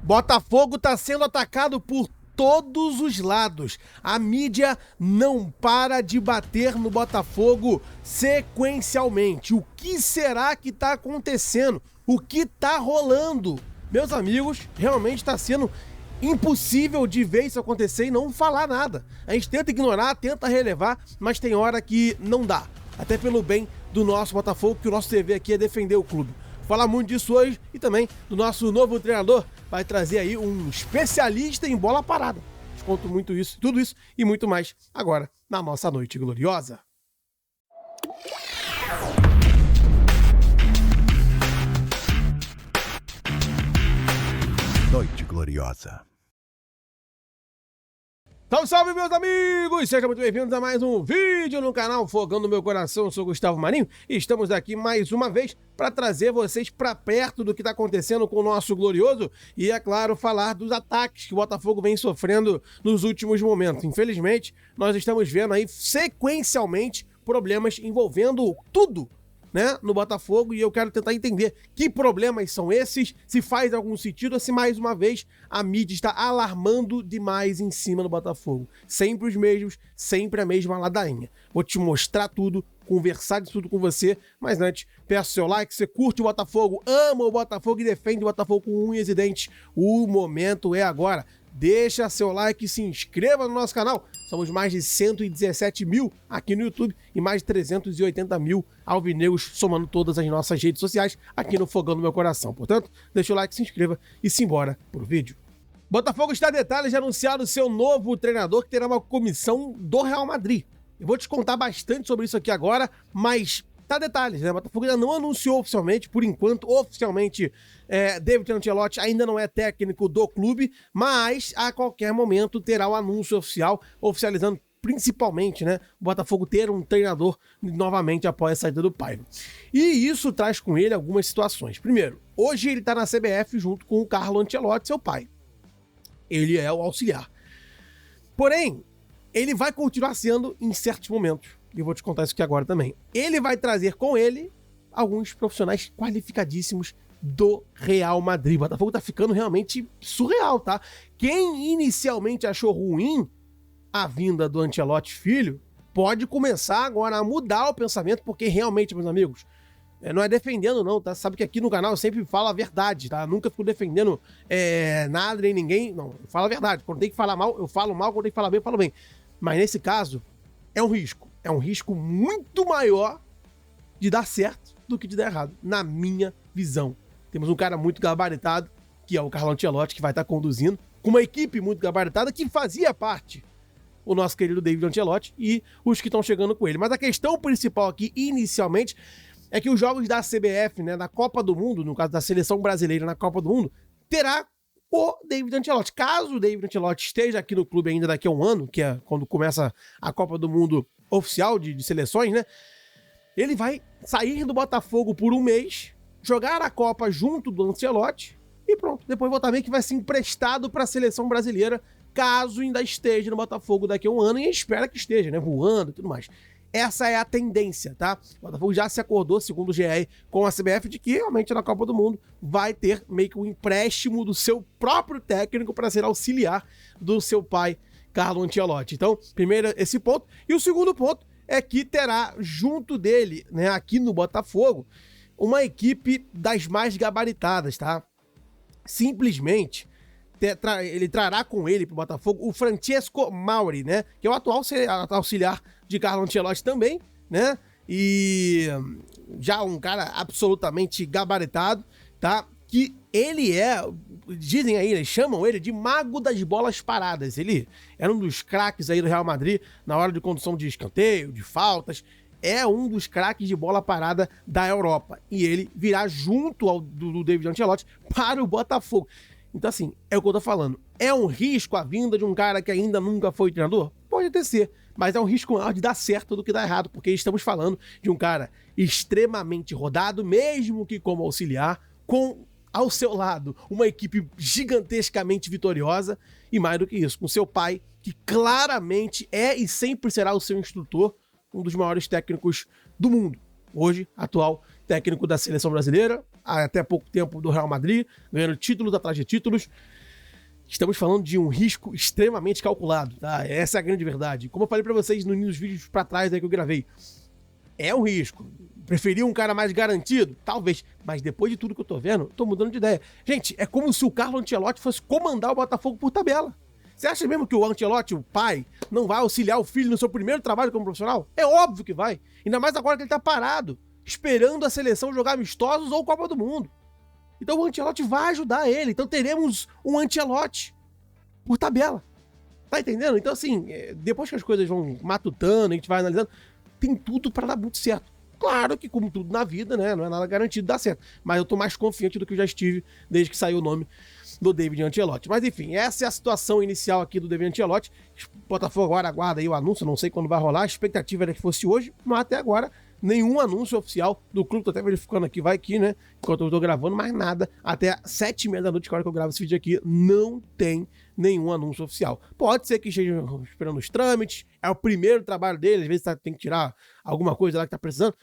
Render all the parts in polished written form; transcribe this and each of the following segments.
Botafogo está sendo atacado por todos os lados. A mídia não para de bater no Botafogo sequencialmente. O que será que está acontecendo? O que está rolando? Meus amigos, realmente está sendo impossível de ver isso acontecer e não falar nada. A gente tenta ignorar, tenta relevar, mas tem hora que não dá. Até pelo bem do nosso Botafogo, que o nosso dever aqui é defender o clube. Falar muito disso hoje e também do nosso novo treinador, vai trazer aí um especialista em bola parada. Te conto muito isso, tudo isso e muito mais agora na nossa Noite Gloriosa. Noite Gloriosa. Salve, salve, meus amigos! Sejam muito bem-vindos a mais um vídeo no canal Fogão no Meu Coração. Eu sou Gustavo Marinho e estamos aqui mais uma vez para trazer vocês para perto do que está acontecendo com o nosso Glorioso e, é claro, falar dos ataques que o Botafogo vem sofrendo nos últimos momentos. Infelizmente, nós estamos vendo aí sequencialmente problemas envolvendo tudo, né, no Botafogo, e eu quero tentar entender que problemas são esses, se faz algum sentido ou se mais uma vez a mídia está alarmando demais em cima do Botafogo. Sempre os mesmos, sempre a mesma ladainha. Vou te mostrar tudo, conversar de tudo com você, mas antes, peço seu like, você curte o Botafogo, ama o Botafogo e defende o Botafogo com unhas e dentes. O momento é agora. Deixa seu like e se inscreva no nosso canal. Somos mais de 117 mil aqui no YouTube e mais de 380 mil alvinegros somando todas as nossas redes sociais aqui no Fogão do Meu Coração. Portanto, deixa o like, se inscreva e simbora pro vídeo. Botafogo está a detalhes de anunciar o seu novo treinador, que terá uma comissão do Real Madrid. Eu vou te contar bastante sobre isso aqui agora, mas tá detalhes, né? O Botafogo ainda não anunciou oficialmente, por enquanto, oficialmente, David Ancelotti ainda não é técnico do clube, mas a qualquer momento terá o anúncio oficial, oficializando principalmente, né, o Botafogo ter um treinador novamente após a saída do Paiva. E isso traz com ele algumas situações. Primeiro, hoje ele tá na CBF junto com o Carlo Ancelotti, seu pai. Ele é o auxiliar. Porém, ele vai continuar sendo em certos momentos. E eu vou te contar isso aqui agora também. Ele vai trazer com ele alguns profissionais qualificadíssimos do Real Madrid. O Botafogo tá ficando realmente surreal, tá? Quem inicialmente achou ruim a vinda do Ancelotti filho, pode começar agora a mudar o pensamento, porque realmente, meus amigos, não é defendendo não, tá? Sabe que aqui no canal eu sempre falo a verdade, tá? Nunca fico defendendo nada nem ninguém, não. Eu falo a verdade. Quando tem que falar mal, eu falo mal. Quando tem que falar bem, eu falo bem. Mas nesse caso, é um risco. É um risco muito maior de dar certo do que de dar errado, na minha visão. Temos um cara muito gabaritado, que é o Carlo Ancelotti, que vai estar conduzindo, com uma equipe muito gabaritada que fazia parte o nosso querido David Ancelotti e os que estão chegando com ele. Mas a questão principal aqui, inicialmente, é que os jogos da CBF, né, da Copa do Mundo, no caso da Seleção Brasileira na Copa do Mundo, terá o David Ancelotti. Caso o David Ancelotti esteja aqui no clube ainda daqui a um ano, que é quando começa a Copa do Mundo oficial de seleções, né? Ele vai sair do Botafogo por um mês, jogar a Copa junto do Ancelotti e pronto. Depois voltar meio que vai ser emprestado para a seleção brasileira, caso ainda esteja no Botafogo daqui a um ano, e espera que esteja, né? Voando e tudo mais. Essa é a tendência, tá? O Botafogo já se acordou, segundo o GE, com a CBF, de que realmente na Copa do Mundo vai ter meio que um empréstimo do seu próprio técnico para ser auxiliar do seu pai, Carlo Ancelotti. Então, primeiro esse ponto. E o segundo ponto é que terá junto dele, né, aqui no Botafogo, uma equipe das mais gabaritadas, tá? Simplesmente, ele trará com ele pro Botafogo o Francesco Mauri, né? Que é o atual auxiliar de Carlo Ancelotti também, né? E já um cara absolutamente gabaritado, tá? Que ele dizem aí, eles chamam ele de mago das bolas paradas. Ele era um dos craques aí do Real Madrid na hora de condução de escanteio, de faltas. É um dos craques de bola parada da Europa. E ele virá junto do David Ancelotti para o Botafogo. Então, assim, é o que eu tô falando. É um risco a vinda de um cara que ainda nunca foi treinador? Pode até ser, mas é um risco maior de dar certo do que dar errado, porque estamos falando de um cara extremamente rodado, mesmo que como auxiliar, com ao seu lado uma equipe gigantescamente vitoriosa, e mais do que isso, com seu pai, que claramente é e sempre será o seu instrutor, um dos maiores técnicos do mundo. Hoje, atual técnico da seleção brasileira, até pouco tempo do Real Madrid, ganhando títulos atrás de títulos. Estamos falando de um risco extremamente calculado, tá? Essa é a grande verdade. Como eu falei pra vocês nos vídeos pra trás aí que eu gravei, é um risco. Preferia um cara mais garantido? Talvez. Mas depois de tudo que eu tô vendo, tô mudando de ideia. Gente, é como se o Carlo Ancelotti fosse comandar o Botafogo por tabela. Você acha mesmo que o Ancelotti, o pai, não vai auxiliar o filho no seu primeiro trabalho como profissional? É óbvio que vai. Ainda mais agora que ele tá parado, esperando a seleção jogar amistosos ou Copa do Mundo. Então o Ancelotti vai ajudar ele. Então teremos um Ancelotti por tabela. Tá entendendo? Então assim, depois que as coisas vão matutando, a gente vai analisando, tem tudo pra dar muito certo. Claro que, como tudo na vida, né, não é nada garantido dar certo. Mas eu tô mais confiante do que eu já estive desde que saiu o nome do David Ancelotti. Mas enfim, essa é a situação inicial aqui do David Ancelotti. O Botafogo agora aguarda aí o anúncio, não sei quando vai rolar. A expectativa era que fosse hoje, mas até agora nenhum anúncio oficial do clube. Tô até verificando aqui, vai aqui, né, enquanto eu tô gravando, mais nada. Até 7h30 da noite, que hora que eu gravo esse vídeo aqui, não tem nenhum anúncio oficial. Pode ser que estejam esperando os trâmites, é o primeiro trabalho dele, às vezes tem que tirar alguma coisa lá que tá precisando.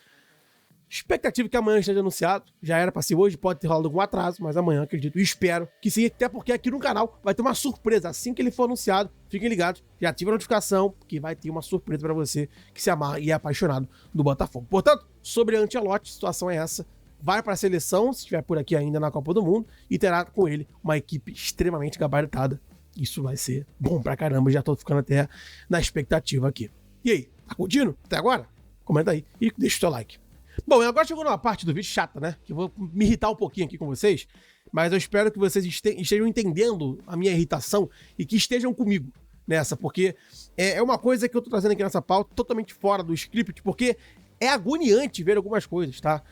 Expectativa que amanhã esteja anunciado, já era pra ser hoje, pode ter rolado algum atraso, mas amanhã acredito e espero que sim, até porque aqui no canal vai ter uma surpresa assim que ele for anunciado. Fiquem ligados, já ative a notificação, que vai ter uma surpresa pra você que se amar e é apaixonado do Botafogo. Portanto, sobre Ancelotti, a situação é essa. Vai para a seleção, se estiver por aqui ainda na Copa do Mundo, e terá com ele uma equipe extremamente gabaritada. Isso vai ser bom pra caramba, já tô ficando até na expectativa aqui. E aí, tá curtindo até agora? Comenta aí e deixa o seu like. Bom, agora chegou numa parte do vídeo chata, né? Que eu vou me irritar um pouquinho aqui com vocês, mas eu espero que vocês estejam entendendo a minha irritação e que estejam comigo nessa, porque é uma coisa que eu tô trazendo aqui nessa pauta totalmente fora do script, porque é agoniante ver algumas coisas, tá?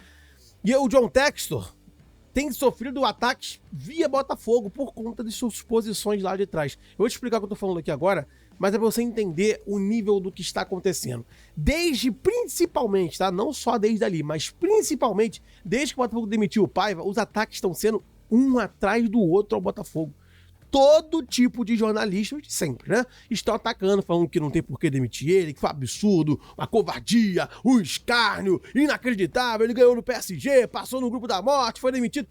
E o John Textor tem sofrido ataques via Botafogo por conta de suas posições lá de trás. Eu vou te explicar o que eu tô falando aqui agora, mas é pra você entender o nível do que está acontecendo. Desde, principalmente, tá? Não só desde ali, mas principalmente, desde que o Botafogo demitiu o Paiva, os ataques estão sendo um atrás do outro ao Botafogo. Todo tipo de jornalistas, sempre, né? Estão atacando, falando que não tem por que demitir ele, que foi um absurdo, uma covardia, um escárnio, inacreditável, ele ganhou no PSG, passou no grupo da morte, foi demitido.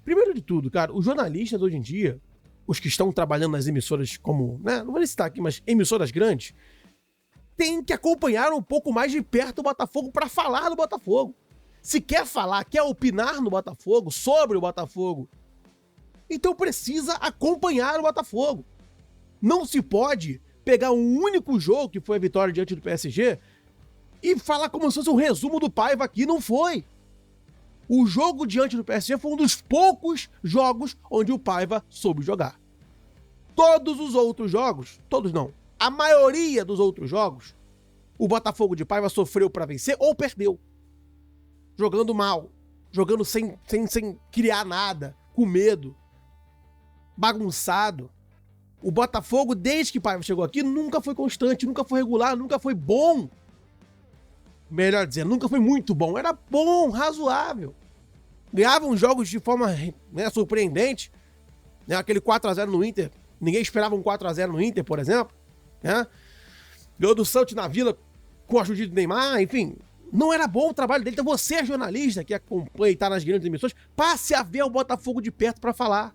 Primeiro de tudo, cara, os jornalistas hoje em dia, os que estão trabalhando nas emissoras como, né, não vou citar aqui, mas emissoras grandes, têm que acompanhar um pouco mais de perto o Botafogo para falar do Botafogo. Se quer falar, quer opinar no Botafogo, sobre o Botafogo, então precisa acompanhar o Botafogo. Não se pode pegar um único jogo, que foi a vitória diante do PSG, e falar como se fosse um resumo do Paiva aqui. Não foi. O jogo diante do PSG foi um dos poucos jogos onde o Paiva soube jogar. Todos os outros jogos, todos não, a maioria dos outros jogos, o Botafogo de Paiva sofreu para vencer ou perdeu. Jogando mal, jogando sem criar nada, com medo, bagunçado. O Botafogo, desde que Paiva chegou aqui, nunca foi constante, nunca foi regular, nunca foi bom. Melhor dizendo, nunca foi muito bom. Era bom, razoável. Ganhavam jogos de forma, né, surpreendente. Né, aquele 4x0 no Inter. Ninguém esperava um 4x0 no Inter, por exemplo. Né? Ganhou do Santos na Vila com a ajuda do Neymar, enfim. Não era bom o trabalho dele. Então você, jornalista, que acompanha e tá nas grandes emissões, passe a ver o Botafogo de perto para falar.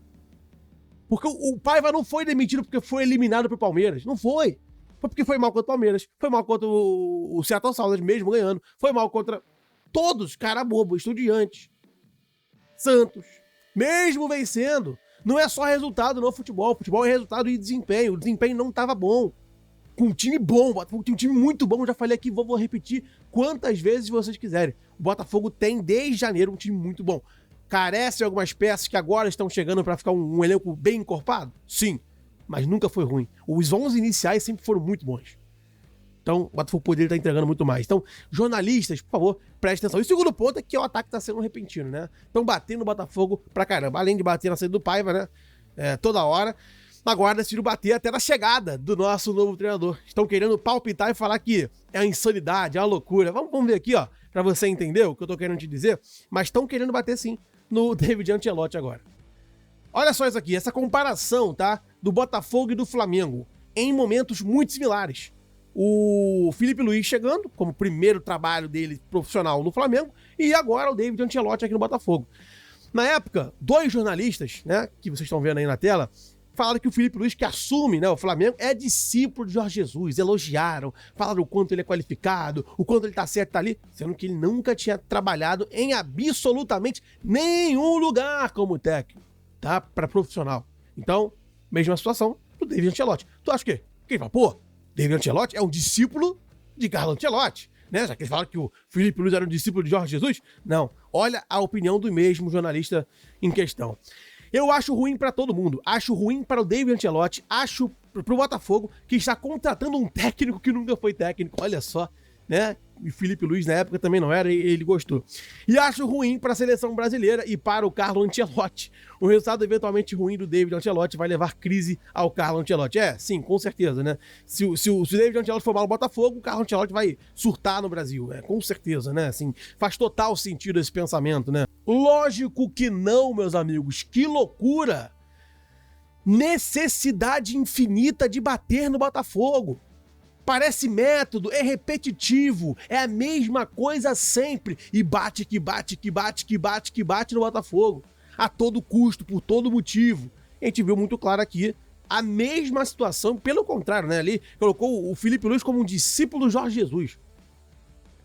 Porque o Paiva não foi demitido porque foi eliminado pro Palmeiras. Não foi. Foi porque foi mal contra o Palmeiras. Foi mal contra o Seattle Sounders, mesmo ganhando. Foi mal contra todos, cara bobo, Estudiantes, Santos. Mesmo vencendo. Não é só resultado no futebol. Futebol é resultado e desempenho. O desempenho não estava bom. Com um time bom. O Botafogo tem um time muito bom. Eu já falei aqui, vou repetir quantas vezes vocês quiserem. O Botafogo tem, desde janeiro, um time muito bom. Carece de algumas peças que agora estão chegando para ficar um elenco bem encorpado? Sim, mas nunca foi ruim. Os 11 iniciais sempre foram muito bons. Então, o Botafogo poderia estar entregando muito mais. Então, jornalistas, por favor, prestem atenção. E o segundo ponto é que o ataque está sendo repentino, né? Estão batendo no Botafogo pra caramba. Além de bater na saída do Paiva, né? Toda hora. Agora decidiram bater até na chegada do nosso novo treinador. Estão querendo palpitar e falar que é a insanidade, é a loucura. Vamos ver aqui, ó, pra você entender o que eu tô querendo te dizer. Mas estão querendo bater sim no David Ancelotti agora. Olha só isso aqui, essa comparação, tá? Do Botafogo e do Flamengo, em momentos muito similares. o Felipe Luiz chegando, como primeiro trabalho dele profissional no Flamengo, e agora o David Ancelotti aqui no Botafogo. Na época, 2 jornalistas, né, que vocês estão vendo aí na tela, falaram que o Felipe Luiz, que assume, né, o Flamengo, é discípulo de Jorge Jesus, elogiaram, falaram o quanto ele é qualificado, o quanto ele tá certo, tá ali, sendo que ele nunca tinha trabalhado em absolutamente nenhum lugar como técnico, tá, para profissional. Então, mesma situação do David Ancelotti. Tu acha o quê? Quem fala, pô, David Ancelotti é um discípulo de Carlo Ancelotti, né? Já que eles falaram que o Felipe Luiz era um discípulo de Jorge Jesus. Não, olha a opinião do mesmo jornalista em questão. Eu acho ruim pra todo mundo. Acho ruim para o David Ancelotti, acho pro Botafogo, que está contratando um técnico que nunca foi técnico, olha só, né? E Felipe Luiz na época também não era, e ele gostou. E acho ruim para a seleção brasileira e para o Carlo Ancelotti. O resultado eventualmente ruim do David Ancelotti vai levar crise ao Carlo Ancelotti. Sim, com certeza, né? Se o David Ancelotti for mal no Botafogo, o Carlo Ancelotti vai surtar no Brasil, né? Com certeza, né? Assim, faz total sentido esse pensamento, né? Lógico que não, meus amigos. Que loucura! Necessidade infinita de bater no Botafogo. Parece método, é repetitivo, é a mesma coisa sempre. E bate no Botafogo. A todo custo, por todo motivo. A gente viu muito claro aqui a mesma situação, pelo contrário, né? Ali colocou o Felipe Luiz como um discípulo do Jorge Jesus.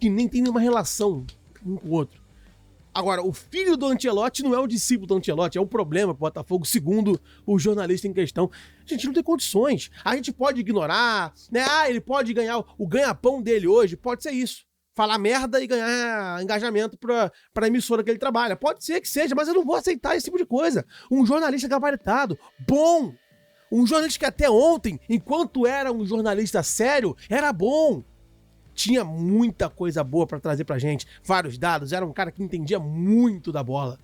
Que nem tem nenhuma relação um com o outro. Agora, o filho do Ancelotti não é um discípulo do Ancelotti, é um problema pro Botafogo, segundo o jornalista em questão. A gente não tem condições. A gente pode ignorar, né? Ele pode ganhar o ganha-pão dele hoje, pode ser isso. Falar merda e ganhar engajamento pra emissora que ele trabalha. Pode ser que seja, mas eu não vou aceitar esse tipo de coisa. Um jornalista gabaritado, bom. Um jornalista que até ontem, enquanto era um jornalista sério, era bom. Tinha muita coisa boa pra trazer pra gente, vários dados, era um cara que entendia muito da bola.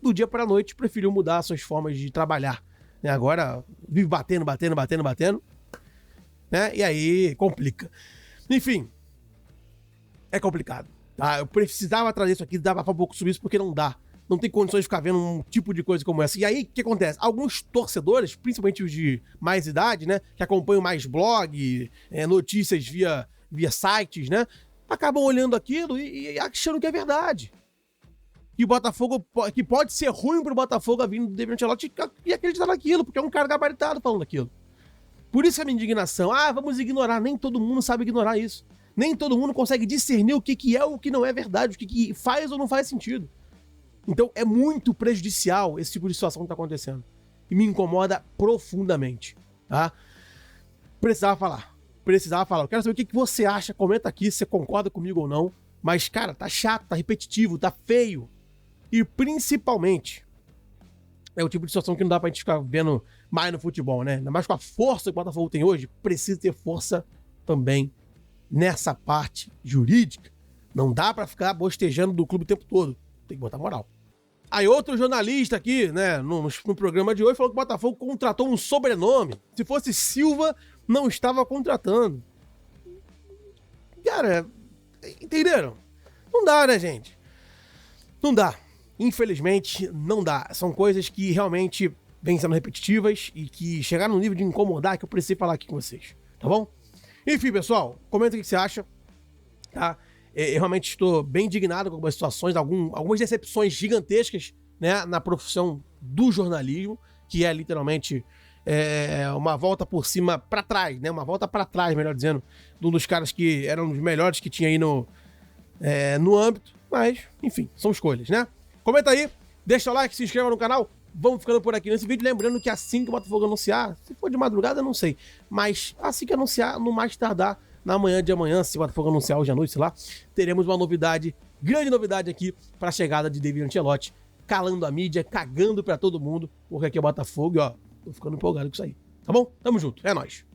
Do dia pra noite, preferiu mudar suas formas de trabalhar. Né? Agora, vive batendo, né? E aí, complica. Enfim, é complicado. Tá? Eu precisava trazer isso aqui, dava pra um pouco subir isso, porque não dá. Não tem condições de ficar vendo um tipo de coisa como essa. E aí, o que acontece? Alguns torcedores, principalmente os de mais idade, né? Que acompanham mais blog, notícias via sites, né? Acabam olhando aquilo e achando que é verdade. E o Botafogo, que pode ser ruim pro Botafogo a vindo do David Ancelotti e acreditar naquilo, porque é um cara gabaritado falando aquilo. Por isso a minha indignação. Vamos ignorar. Nem todo mundo sabe ignorar isso. Nem todo mundo consegue discernir o que é ou o que não é verdade, o que faz ou não faz sentido. Então é muito prejudicial esse tipo de situação que tá acontecendo. E me incomoda profundamente, tá? Precisava falar. Eu quero saber o que você acha, comenta aqui se você concorda comigo ou não. Mas, cara, tá chato, tá repetitivo, tá feio. E principalmente, é o tipo de situação que não dá pra gente ficar vendo mais no futebol, né? Ainda mais com a força que o Botafogo tem hoje, precisa ter força também nessa parte jurídica. Não dá pra ficar bostejando do clube o tempo todo. Tem que botar moral. Aí outro jornalista aqui, né, no programa de hoje, falou que o Botafogo contratou um sobrenome. Se fosse Silva, não estava contratando. Cara, entenderam? Não dá, né, gente? Não dá. Infelizmente, não dá. São coisas que realmente vêm sendo repetitivas e que chegaram no nível de incomodar que eu precisei falar aqui com vocês. Tá bom? Enfim, pessoal, comenta o que você acha, tá? Eu realmente estou bem indignado com algumas situações, algumas decepções gigantescas, né, na profissão do jornalismo, que é literalmente uma volta por cima para trás, né? Uma volta para trás, melhor dizendo, de um dos caras que eram os melhores que tinha aí no âmbito. Mas, enfim, são escolhas, né? Comenta aí, deixa o like, se inscreva no canal. Vamos ficando por aqui nesse vídeo. Lembrando que assim que o Botafogo anunciar, se for de madrugada, eu não sei, mas assim que anunciar, no mais tardar, na manhã de amanhã, se o Botafogo anunciar hoje à noite, sei lá, teremos uma novidade, grande novidade aqui para a chegada de David Ancelotti, calando a mídia, cagando para todo mundo, porque aqui é o Botafogo e ó, tô ficando empolgado com isso aí. Tá bom? Tamo junto, é nóis.